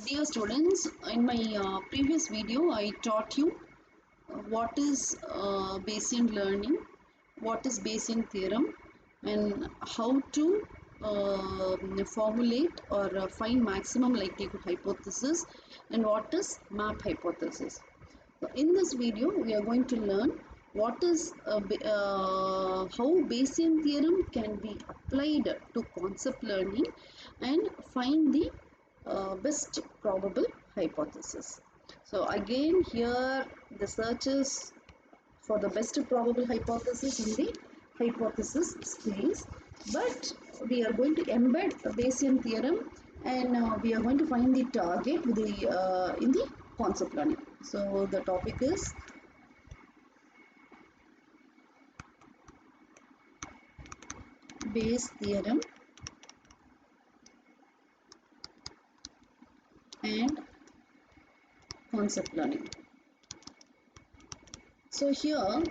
Dear students, in my previous video, I taught you what is Bayesian learning, what is Bayesian theorem, and how to formulate or find maximum likelihood hypothesis, and what is map hypothesis. So in this video, we are going to learn what is how Bayesian theorem can be applied to concept learning and find the best probable hypothesis. So again here the search is for the best probable hypothesis in the hypothesis space, but we are going to embed a Bayesian theorem and we are going to find the target with the in the concept learning. So the topic is Bayes theorem and concept learning. So here,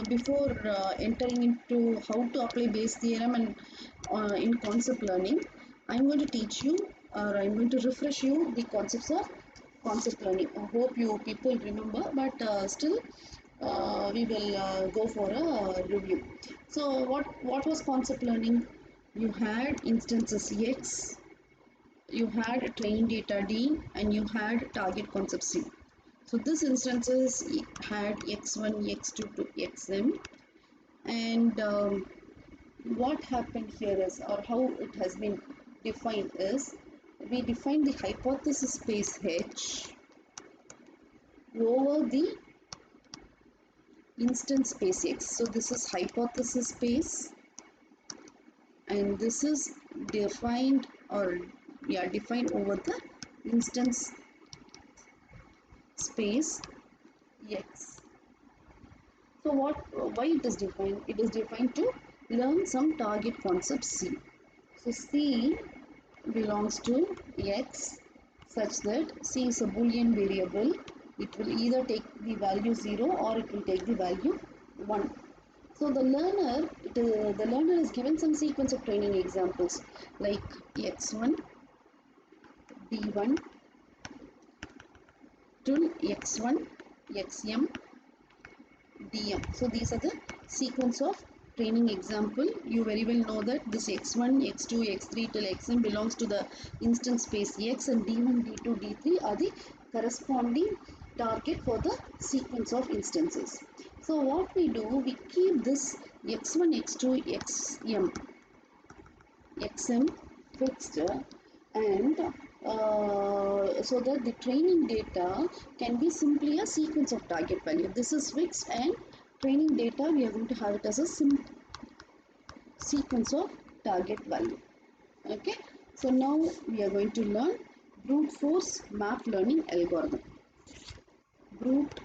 before entering into how to apply Bayes theorem and in concept learning, I'm going to teach you, or I'm going to refresh you the concepts of concept learning. I hope you people remember, but still we will go for a review. So what was concept learning? You had instances X, you had training data D, and you had target concept C. So this instances had x1, x2 to xm, and what happened here is, or how it has been defined is, we define the hypothesis space H over the instance space X. So this is hypothesis space, and this is defined, or defined over the instance space X. So why it is defined? It is defined to learn some target concept C. So C belongs to X such that C is a Boolean variable. It will either take the value 0 or it will take the value 1. So the learner is given some sequence of training examples like X1, D1, till X1, XM, DM. So these are the sequence of training example. You very well know that this X1, X2, X3 till Xm belongs to the instance space X, and D1, D2, D3 are the corresponding target for the sequence of instances. So what we do, we keep this X1, X2, XM fixed, and so that the training data can be simply a sequence of target value. This is fixed, and training data we are going to have it as a sequence of target value. Okay, so now we are going to learn brute force map learning algorithm. Brute,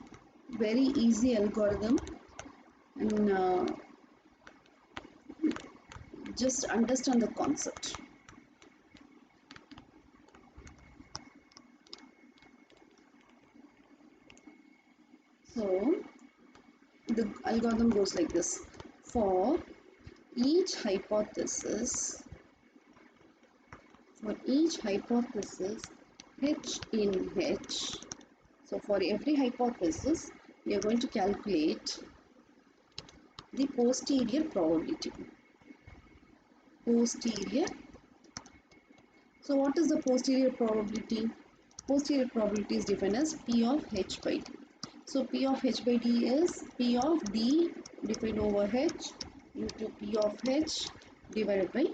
very easy algorithm, and just understand the concept. So the algorithm goes like this. For each hypothesis, H in H, so for every hypothesis we are going to calculate the posterior probability. So what is the posterior probability? Posterior probability is defined as P of H by D. So P of H by D is P of D divided over H into P of H divided by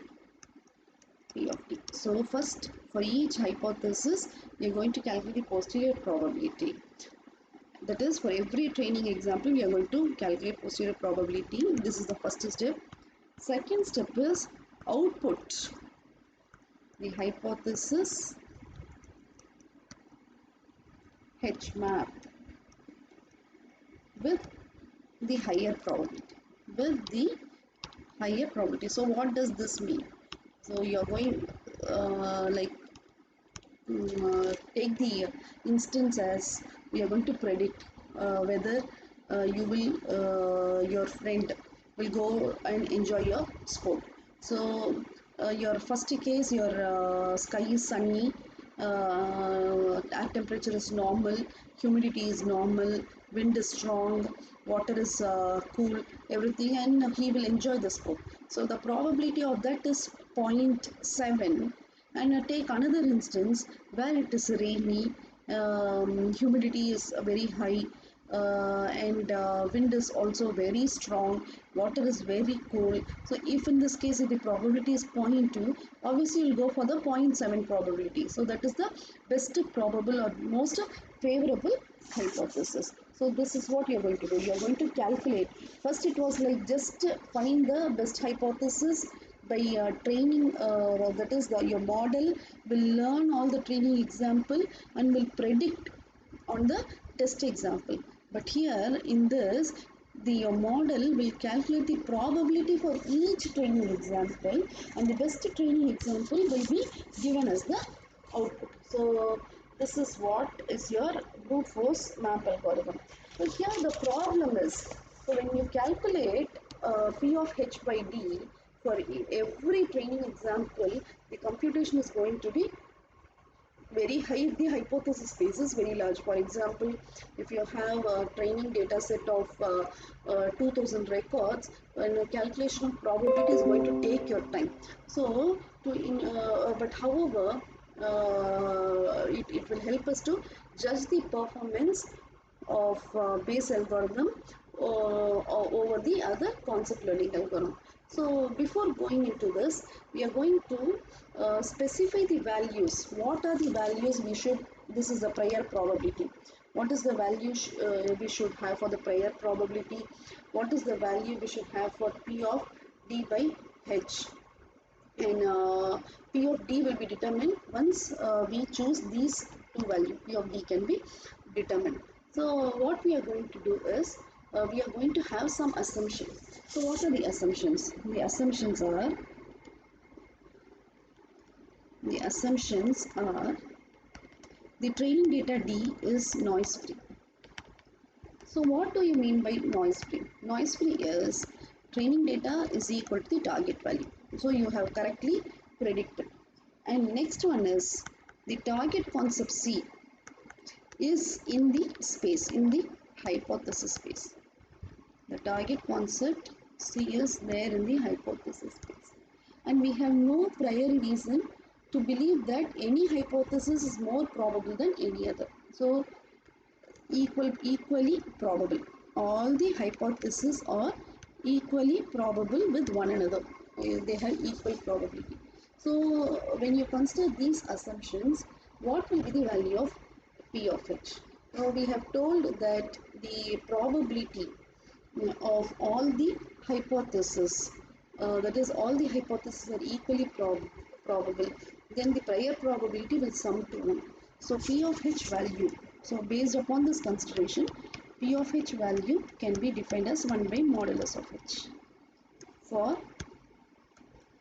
P of D. So first, for each hypothesis, we are going to calculate the posterior probability. That is, for every training example, we are going to calculate posterior probability. This is the first step. Second step is output the hypothesis H map with the higher probability. So what does this mean? So you are going take the instance as we are going to predict whether your friend will go and enjoy your sport. So your first case, your sky is sunny, air temperature is normal, humidity is normal, wind is strong, water is cool, everything, and he will enjoy the sport. So the probability of that is 0.7. And take another instance where it is rainy, humidity is very high, and wind is also very strong, water is very cold. So if in this case if the probability is 0.2, obviously you'll go for the 0.7 probability. So that is the best probable or most favorable hypothesis. So this is what you're going to do. You're going to calculate. First it was like just find the best hypothesis by training, that is your model will learn all the training example and will predict on the test example. But here in this, the model will calculate the probability for each training example, and the best training example will be given as the output. So this is what is your brute force map algorithm. So here the problem is, so when you calculate P of H by D for every training example, the computation is going to be very high if the hypothesis space is very large. For example, if you have a training data set of 2000 records, and a calculation of probability is going to take your time. So, but however, it will help us to judge the performance of Bayes algorithm over the other concept learning algorithm. So before going into this, we are going to specify the values. What are the values we should, this is the prior probability. What is the value we should have for the prior probability? What is the value we should have for P of D by H? And P of D will be determined once we choose these two values. P of D can be determined. So what we are going to do is we are going to have some assumptions. So what are the assumptions? The assumptions are the training data D is noise free. So what do you mean by noise free? Noise free is training data is equal to the target value. So you have correctly predicted. And next one is the target concept C is in the space, in the hypothesis space. The target concept C is there in the hypothesis space. And we have no prior reason to believe that any hypothesis is more probable than any other. So equally probable. All the hypotheses are equally probable with one another. They have equal probability. So when you consider these assumptions, what will be the value of P of H? Now we have told that the probability of all the hypotheses, that is all the hypotheses are equally probable, then the prior probability will sum to 1. So P of H value, so based upon this consideration, P of H value can be defined as 1 by modulus of H for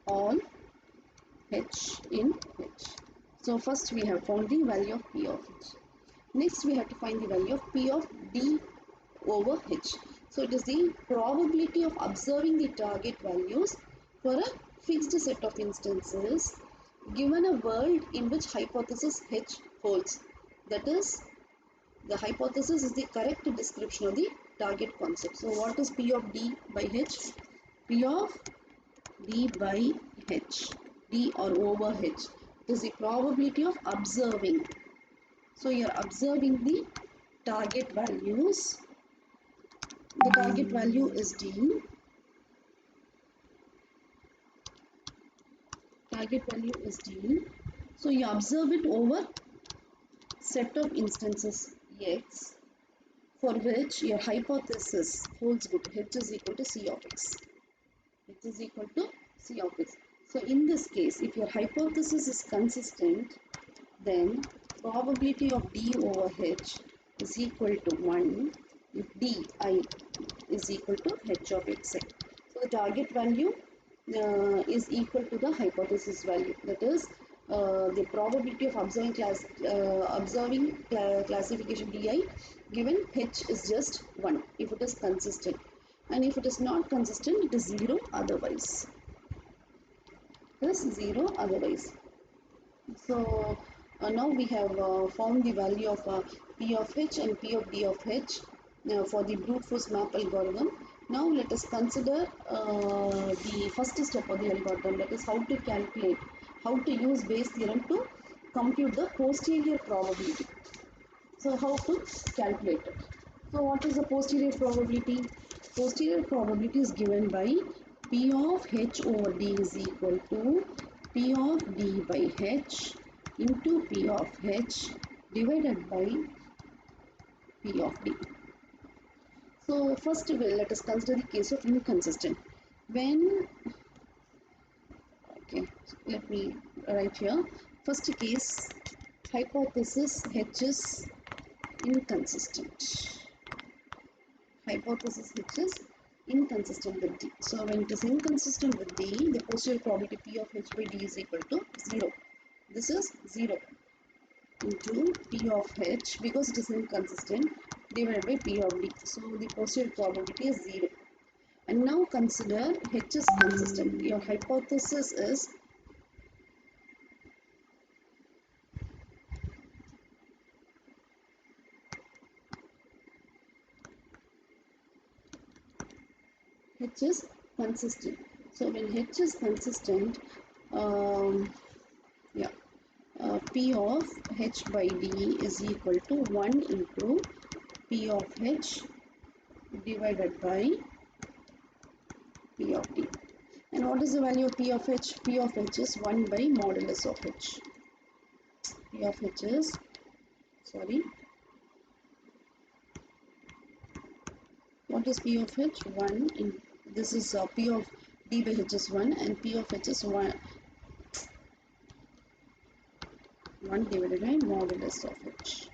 all H in H. So first we have found the value of P of H. Next we have to find the value of P of D over H. So it is the probability of observing the target values for a fixed set of instances given a world in which hypothesis H holds. That is, the hypothesis is the correct description of the target concept. So what is P of D by H? P of D by H, D or over H, is the probability of observing. So you are observing the target values. The target value is D. Target value is D. So you observe it over set of instances X for which your hypothesis holds good. H is equal to C of X. H is equal to C of X. So in this case, if your hypothesis is consistent, then probability of D over H is equal to 1 if Di is equal to H of Xi. So the target value is equal to the hypothesis value. That is, the probability of observing classification Di given H is just 1 if it is consistent, and if it is not consistent, it is 0 otherwise. It is 0 otherwise. So Now we have found the value of P of H and P of D of H for the brute force map algorithm. Now let us consider the first step of the algorithm, that is how to calculate, how to use Bayes theorem to compute the posterior probability. So how to calculate it? So what is the posterior probability? Posterior probability is given by P of H over D is equal to P of D by H into P of H divided by P of D. So first let us consider the case of inconsistent. When, okay, let me write here. First case, hypothesis H is inconsistent. Hypothesis H is inconsistent with D. So when it is inconsistent with D, the posterior probability P of H by D is equal to 0. This is 0 into P of H, because it is inconsistent, divided by P of D. So the posterior probability is 0. And now consider H is consistent. Your hypothesis is H is consistent. So when H is consistent, yeah, P of H by D is equal to 1 into P of H divided by P of D. And what is the value of P of H? P of H is 1 by modulus of H. P of H is, sorry, what is P of H? 1 in, this is P of D by H is 1 and P of H is 1 divided by modulus of H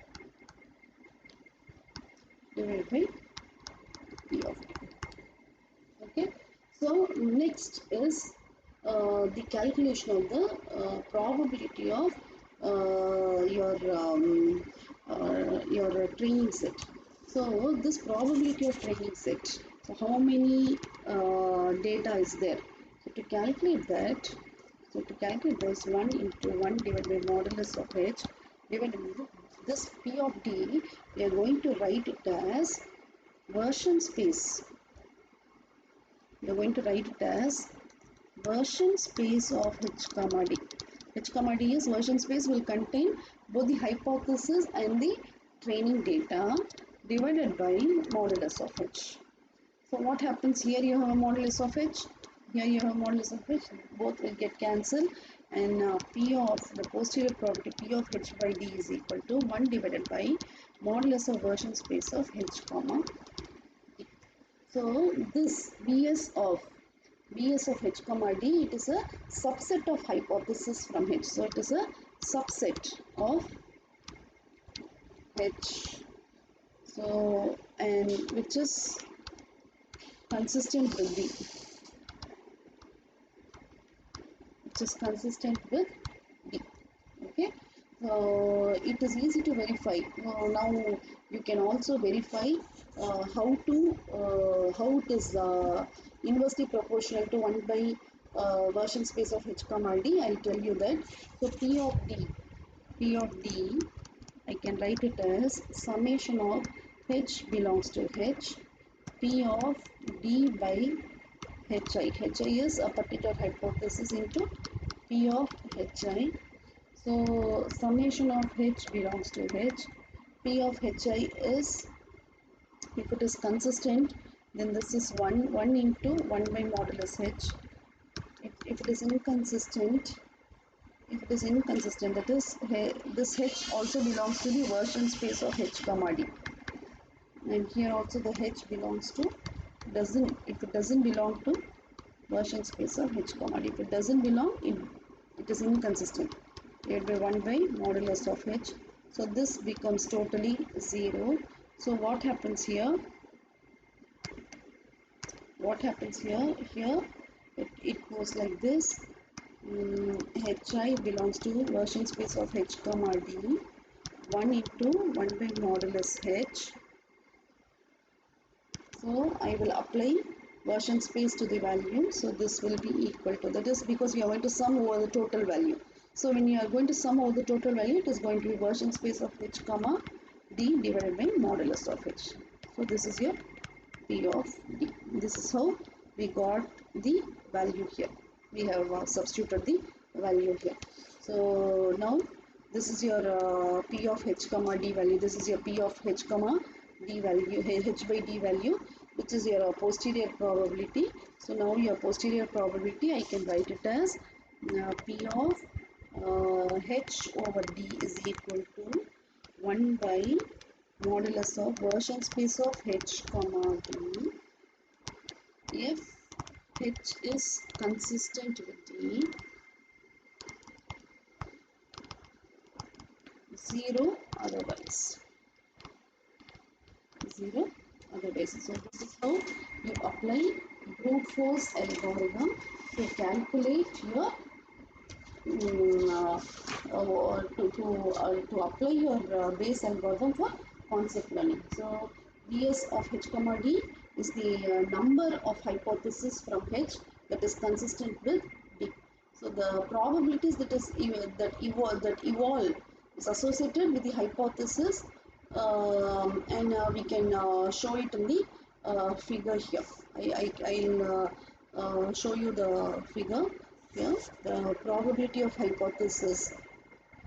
divided by P of D. Okay, so next is the calculation of the probability of your training set. So this probability of training set, so how many data is there? So to calculate that, this 1 into 1 divided by modulus of H divided by this P of D, we are going to write it as version space. We are going to write it as version space of H comma D. H comma D is version space, will contain both the hypothesis and the training data divided by modulus of H. So what happens here? You have a modulus of H, here you have modulus of H, both will get cancelled, and P of the posterior probability P of H by D is equal to 1 divided by modulus of version space of H comma D. So this Vs of H comma D, it is a subset of hypothesis from H. So it is a subset of H. So, and which is consistent with D. Which is consistent with D. Okay. So it is easy to verify. Now you can also verify how it is inversely proportional to 1 by version space of H comma D. I'll tell you that. So P of D, I can write it as summation of H belongs to H, P of D by Hi. Hi is a particular hypothesis into P of Hi. So summation of H belongs to H. P of Hi is, if it is consistent, then this is 1 into 1 by modulus H. If it is inconsistent, that is, this H also belongs to the version space of H comma D. And here also the H belongs to, if it doesn't belong to version space of H comma D. If it doesn't belong, it is inconsistent. Divided by 1 by modulus of H. So this becomes totally 0. So what happens here? Here it goes like this. Hi belongs to version space of H comma D. 1 into 1 by modulus H. So I will apply version space to the value. So this will be equal to, that is because we are going to sum over the total value. So when you are going to sum over the total value, it is going to be version space of h comma d divided by modulus of h. So this is your p of d. This is how we got the value here. We have substituted the value here. So now this is your p of h comma d value. This is your p of h comma d value, h by d value, which is your posterior probability. So now your posterior probability, I can write it as p of h over d is equal to 1 by modulus of version space of h comma d if h is consistent with d, 0 otherwise. 0 otherwise. So this is how you apply brute force algorithm to calculate your to apply your base algorithm for concept learning. So ds of h comma d is the number of hypotheses from h that is consistent with d. So the probabilities that evolve is associated with the hypothesis, and we can show it in the figure here. I'll show you the figure here. The probability of hypothesis.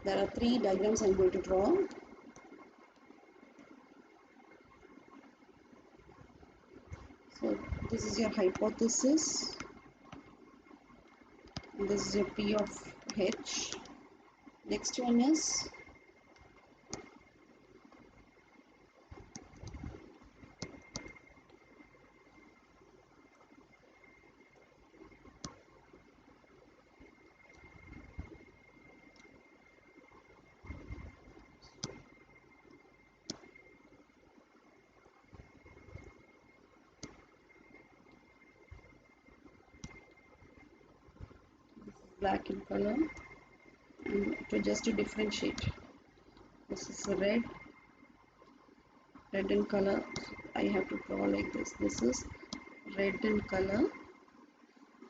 There are 3 diagrams I'm going to draw. So this is your hypothesis. And this is your P of H. Next one is black in color, and just to differentiate, this is red in color. I have to draw like this. This is red in color,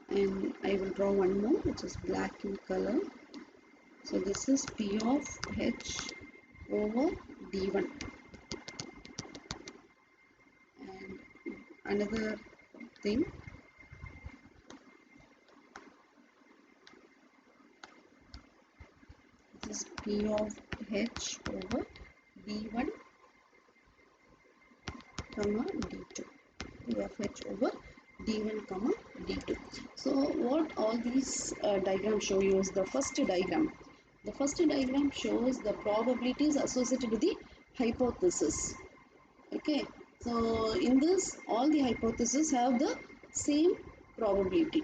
and I will draw one more which is black in color. So this is P of H over D1. And another thing, this is P of H over D1 comma D2. P of H over D1 comma D2. So what all these diagrams show you is the first diagram. The first diagram shows the probabilities associated with the hypothesis. Okay, so in this, all the hypotheses have the same probability.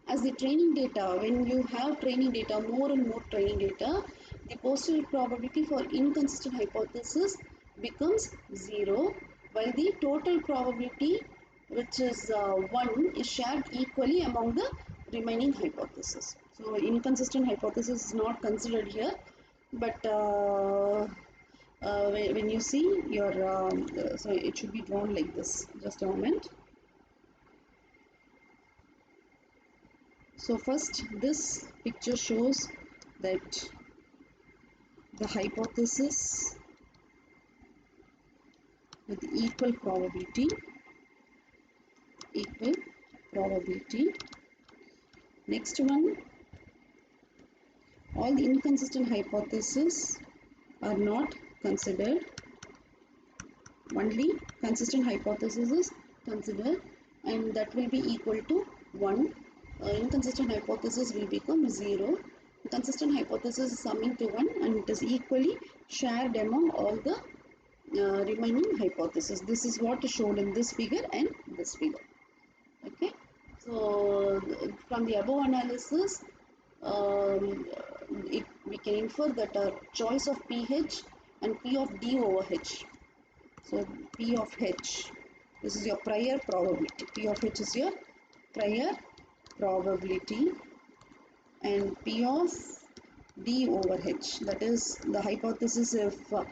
As the training data, when you have training data, more and more training data, the posterior probability for inconsistent hypothesis becomes 0, while the total probability, which is 1, is shared equally among the remaining hypotheses. So inconsistent hypothesis is not considered here, but when you see your so it should be drawn like this. Just a moment. So first, this picture shows that the hypothesis with equal probability. Next one, all the inconsistent hypotheses are not considered. Only consistent hypothesis is considered, and that will be equal to 1. Inconsistent hypothesis will become 0. Consistent hypothesis is summing to 1, and it is equally shared among all the remaining hypotheses. This is what is shown in this figure and this figure. Okay, so from the above analysis, we can infer that a choice of pH and P of D over H. So P of H, this is your prior probability. P of H is your prior probability, and P of D over H, that is the hypothesis. If the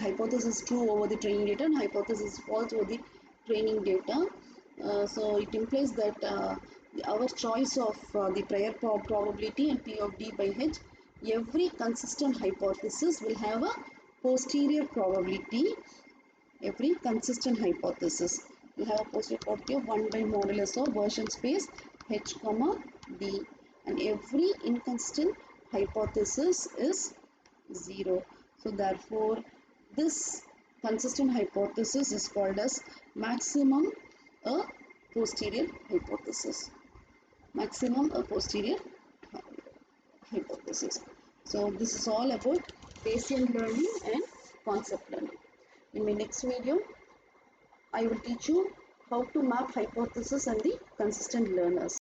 hypothesis is true over the training data and hypothesis is false over the training data, so it implies that our choice of the prior probability and P of D by H, every consistent hypothesis will have a posterior probability. Every consistent hypothesis will have a posterior probability of 1 by modulus of version space H comma D, and every inconsistent hypothesis is 0. So therefore this consistent hypothesis is called as maximum a posterior hypothesis. Maximum a posterior hypothesis. So this is all about Bayesian learning and concept learning. In my next video, I will teach you how to map hypothesis and the consistent learners.